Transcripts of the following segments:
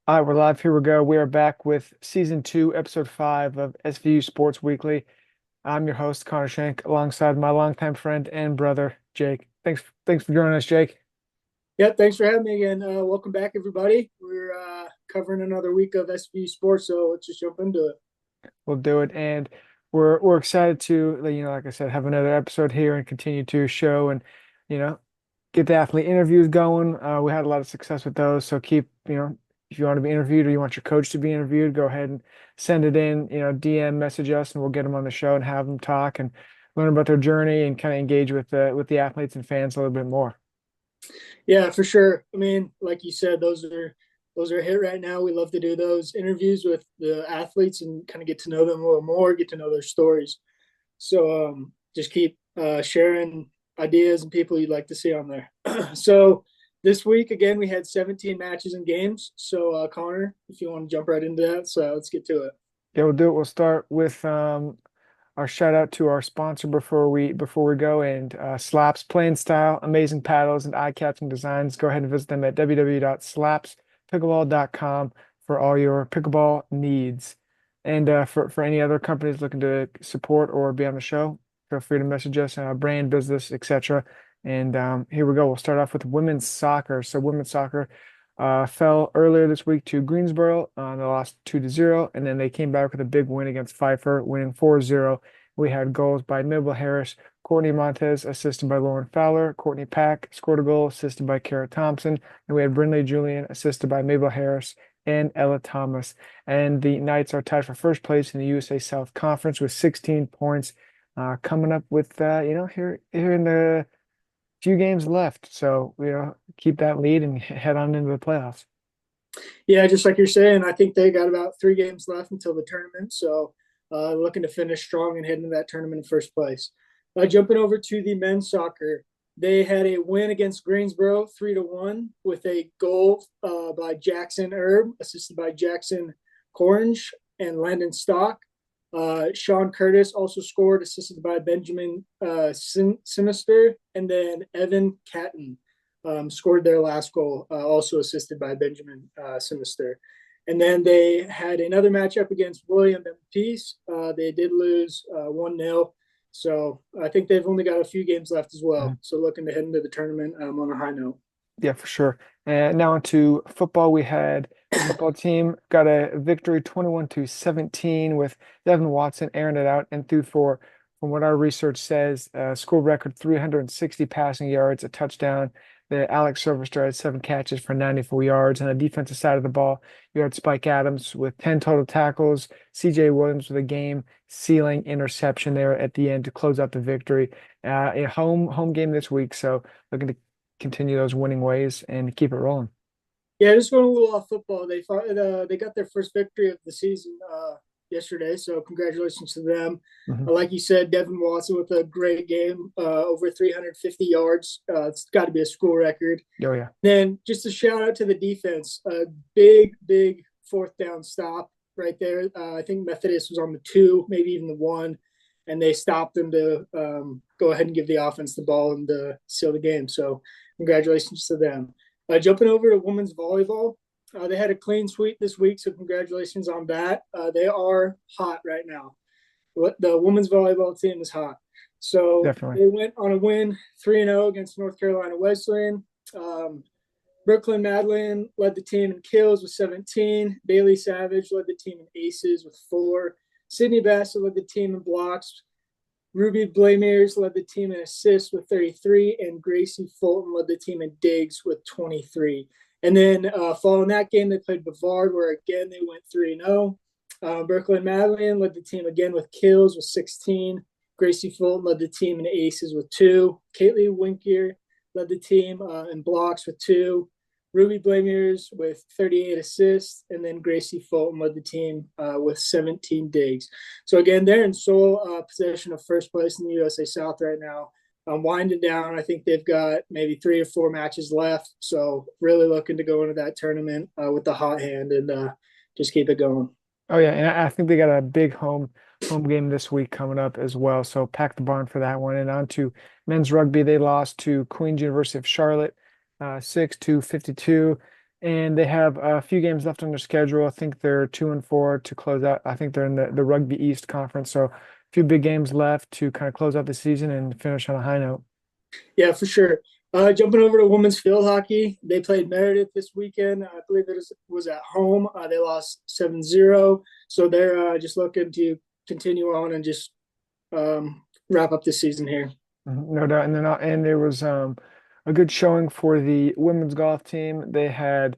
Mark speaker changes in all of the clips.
Speaker 1: All right, we're live. Here we go. We are back with season two, episode five of SVU Sports Weekly. I'm your host, Connor Shank, alongside my longtime friend and brother, Jake. Thanks for joining us, Jake.
Speaker 2: Yeah, thanks for having me again. Welcome back, everybody. We're covering another week of SVU Sports, so let's just jump into it.
Speaker 1: We'll do it, and we're excited to, like I said, have another episode here and continue to show and you know get the athlete interviews going. We had a lot of success with those, so keep if you want to be interviewed or you want your coach to be interviewed, go ahead and send it in. DM message us, and we'll get them on the show and have them talk and learn about their journey and kind of engage with the athletes and fans a little bit more.
Speaker 2: Yeah, for sure. I mean, like you said, those are a hit right now. We love to do those interviews with the athletes and kind of get to know them a little more, get to know their stories. So just keep sharing ideas and people you'd like to see on there. So this week again, we had 17 matches and games. So Connor, if you want to jump right into that, so let's get to it.
Speaker 1: Yeah, we'll do it. We'll start with our shout out to our sponsor before we go and Slaps Playing Style, amazing paddles and eye-catching designs. Go ahead and visit them at www.slapspickleball.com for all your pickleball needs. And for any other companies looking to support or be on the show, feel free to message us, brand, business, etc. And here we go. We'll start off with women's soccer. So women's soccer fell earlier this week to Greensboro. They lost 2-0, and then they came back with a big win against Pfeiffer, winning 4-0. We had goals by Mabel Harris, Courtney Montez, assisted by Lauren Fowler. Courtney Pack scored a goal, assisted by Kara Thompson. And we had Brinley Julian, assisted by Mabel Harris and Ella Thomas. And the Knights are tied for first place in the USA South Conference with 16 points. Coming up with here in the few games left. So, keep that lead and head on into the playoffs.
Speaker 2: Yeah, just like you're saying, I think they got about 3 games left until the tournament. So looking to finish strong and head into that tournament in first place. Jumping over to the men's soccer, they had a win against Greensboro 3-1 with a goal by Jackson Erb, assisted by Jackson Corringe and Landon Stock. Sean Curtis also scored, assisted by Benjamin Sinister, and then Evan Catton scored their last goal, also assisted by Benjamin Sinister. And then they had another matchup against William Peace. They did lose 1-0. So I think they've only got a few games left as well. So looking to head into the tournament on a high note.
Speaker 1: Yeah, for sure. And now into football, we had the football team got a victory 21-17 with Devin Watson airing it out and threw for, from what our research says, school record 360 passing yards, a touchdown. The Alex Silverster had 7 catches for 94 yards. On the defensive side of the ball, you had Spike Adams with 10 total tackles, CJ Williams with a game sealing interception there at the end to close out the victory. A home game this week, so looking to continue those winning ways and keep it rolling.
Speaker 2: Yeah, just going a little off football. They got their first victory of the season yesterday, so congratulations to them.
Speaker 1: Mhm.
Speaker 2: Like you said, Devin Watson with a great game, over 350 yards. It's got to be a school record.
Speaker 1: Oh yeah.
Speaker 2: Then just a shout out to the defense. A big fourth down stop right there. I think Methodist was on the 2, maybe even the 1, and they stopped them to go ahead and give the offense the ball and seal the game. So congratulations to them. Jumping over to women's volleyball, they had a clean sweep this week, so congratulations on that. They are hot right now. The women's volleyball team is hot. So
Speaker 1: Definitely.
Speaker 2: they went on a win 3-0 against North Carolina Wesleyan. Brooklyn Madeline led the team in kills with 17. Bailey Savage led the team in aces with 4. Sydney Bassett led the team in blocks. Ruby Blamiers led the team in assists with 33, and Gracie Fulton led the team in digs with 23. And then following that game, they played Bavard, where again they went 3-0. Brooklyn Madeline led the team again with kills with 16. Gracie Fulton led the team in aces with 2. Caitlin Winkier led the team in blocks with 2. Ruby Blamiers with 38 assists, and then Gracie Fulton led the team with 17 digs. So again, they're in sole possession of first place in the USA South right now. Winding down, I think they've got maybe 3 or 4 matches left. So really looking to go into that tournament with the hot hand and just keep it going.
Speaker 1: Oh yeah, and I think they got a big home game this week coming up as well. So pack the barn for that one. And on to men's rugby, they lost to Queen's University of Charlotte, 6-52. and they have a few games left on their schedule. I think they're 2-4 to close out. I think they're in the Rugby East Conference, so a few big games left to kind of close out the season and finish on a high note.
Speaker 2: Yeah, for sure. Jumping over to women's field hockey, they played Meredith this weekend. I believe was at home. They lost 7-0. So they're just looking to continue on and just wrap up the season here.
Speaker 1: No doubt, and there was a good showing for the women's golf team. They had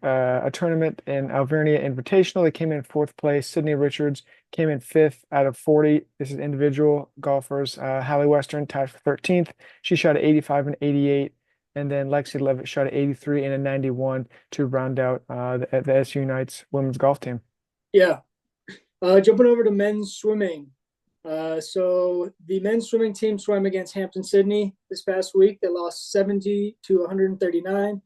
Speaker 1: a tournament in Alvernia Invitational. They came in fourth place. Sydney Richards came in fifth out of 40. This is individual golfers. Hallie Western tied for 13th. She shot at 85 and 88. And then Lexi Levitt shot at 83 and a 91 to round out the SU Knights women's golf team.
Speaker 2: Yeah. Jumping over to men's swimming. So the men's swimming team swam against Hampton Sydney this past week. They lost 70 to 139.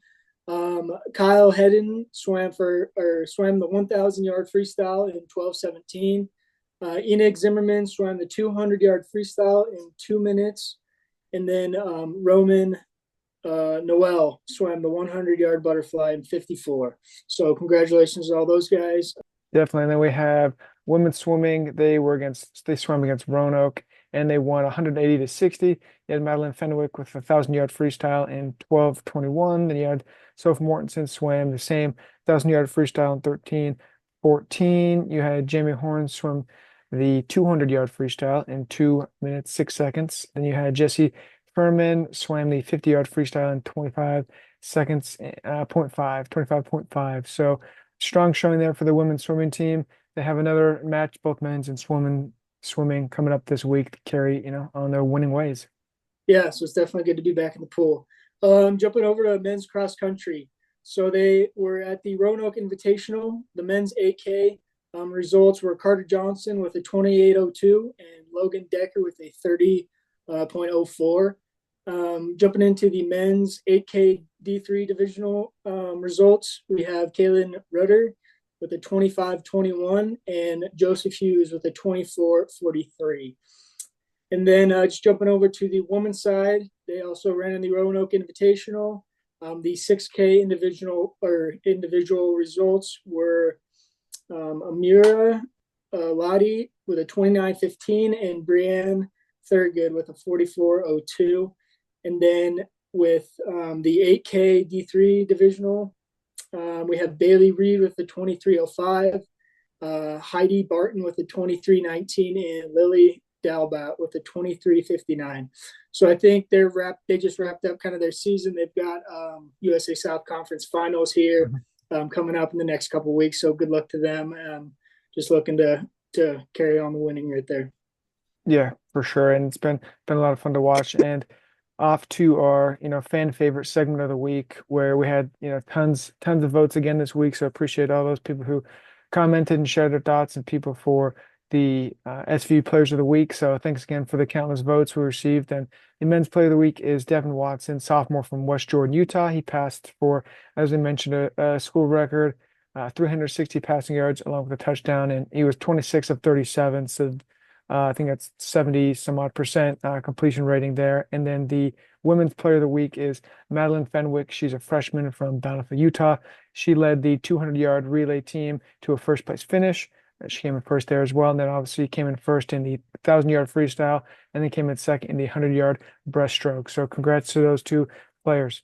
Speaker 2: Kyle Hedden swam the 1,000-yard freestyle in 12:17. 𝐒𝐞𝐥𝐜𝐸 Zimmerman swam the 200-yard freestyle in 2 minutes, and then Roman Noel swam the 100-yard butterfly in 54. So congratulations to all those guys.
Speaker 1: Definitely. And then we have women's swimming. They swam against Roanoke and they won 180 to 60. You had Madeline Fenwick with a 1,000-yard freestyle in 12:21. Then you had Sophie Mortensen swam the same 1,000-yard freestyle in 13:14. You had Jamie Horn swim the 200-yard freestyle in 2 minutes 6 seconds. Then you had Jesse Furman swam the 50-yard freestyle in 25 seconds, 25.5. So strong showing there for the women's swimming team. They have another match, both men's and swimming coming up this week to carry, on their winning ways.
Speaker 2: Yeah, so it's definitely good to be back in the pool. Jumping over to men's cross country. So they were at the Roanoke Invitational. The men's 8K results were Carter Johnson with a 28.02 and Logan Decker with a 30.04. Jumping into the men's 8K D3 divisional results, we have Kaylin Rudder with a 25.21 and Joseph Hughes with a 24.43. And then just jumping over to the women's side, they also ran in the Roanoke Invitational. The 6K individual results were Amira Lottie with a 29.15 and Brianne Thurgood with a 44.02. And then with the 8K D3 divisional, we have Bailey Reed with the 23.05, Heidi Barton with the 23.19, and Lily Dalbat with the 23.59. So I think they just wrapped up kind of their season. They've got USA South Conference finals here coming up in the next couple of weeks. So good luck to them. Just looking to carry on the winning right there.
Speaker 1: Yeah, for sure. And it's been a lot of fun to watch. And off to our, fan favorite segment of the week where we had, tons of votes again this week. So appreciate all those people who commented and shared their thoughts and people for the SVU Players of the Week. So thanks again for the countless votes we received. And the men's player of the week is Devin Watson, sophomore from West Jordan, Utah. He passed for, as I mentioned, a school record, 360 passing yards along with a touchdown. And he was 26 of 37. So I think that's 70 some odd percent completion rating there. And then the women's player of the week is Madeline Fenwick. She's a freshman from Bountiful, Utah. She led the 200-yard relay team to a first place finish. She came in first there as well. And then obviously came in first in the 1,000-yard freestyle and then came in second in the 100-yard breaststroke. So congrats to those two players.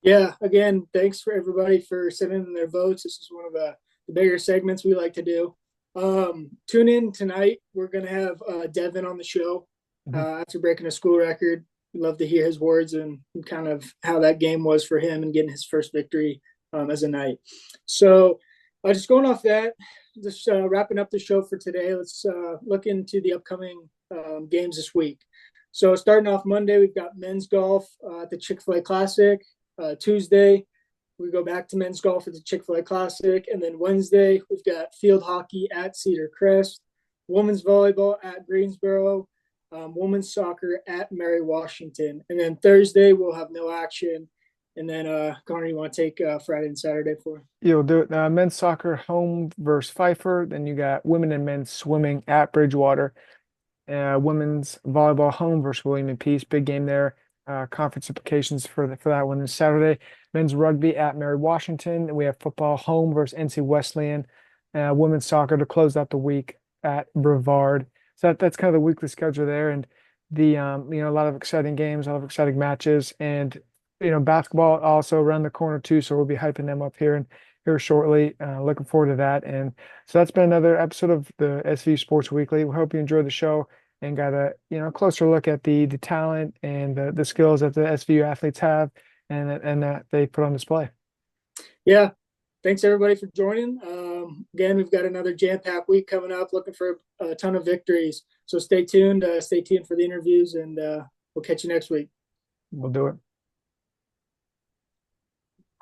Speaker 2: Yeah, again, thanks for everybody for sending in their votes. This is one of the bigger segments we like to do. Tune in tonight. We're going to have Devin on the show after breaking a school record. We'd love to hear his words and kind of how that game was for him and getting his first victory as a Knight. So just going off that, just wrapping up the show for today, let's look into the upcoming games this week. So starting off Monday, we've got men's golf at the Chick-fil-A Classic. Tuesday, we go back to men's golf at the Chick-fil-A Classic. And then Wednesday, we've got field hockey at Cedar Crest, women's volleyball at Greensboro, women's soccer at Mary Washington. And then Thursday, we'll have no action. And then, Connor, you want to take Friday and Saturday for?
Speaker 1: You'll do it. Men's soccer home versus Pfeiffer. Then you got women and men's swimming at Bridgewater. Women's volleyball home versus William and Peace. Big game there. Conference implications for that one this Saturday. men's rugby at Mary Washington. We have football home versus NC Wesleyan. Women's soccer to close out the week at Brevard. So that's kind of the weekly schedule there, and a lot of exciting games, a lot of exciting matches, and basketball also around the corner too. So we'll be hyping them up here shortly. Looking forward to that. And so that's been another episode of the SVU Sports Weekly. We hope you enjoyed the show and got a closer look at the talent and the skills that the SVU athletes have and that they put on display.
Speaker 2: Yeah. Thanks everybody for joining. Again, we've got another jam-packed week coming up, looking for a ton of victories. So stay tuned for the interviews, and we'll catch you next week.
Speaker 1: We'll do it.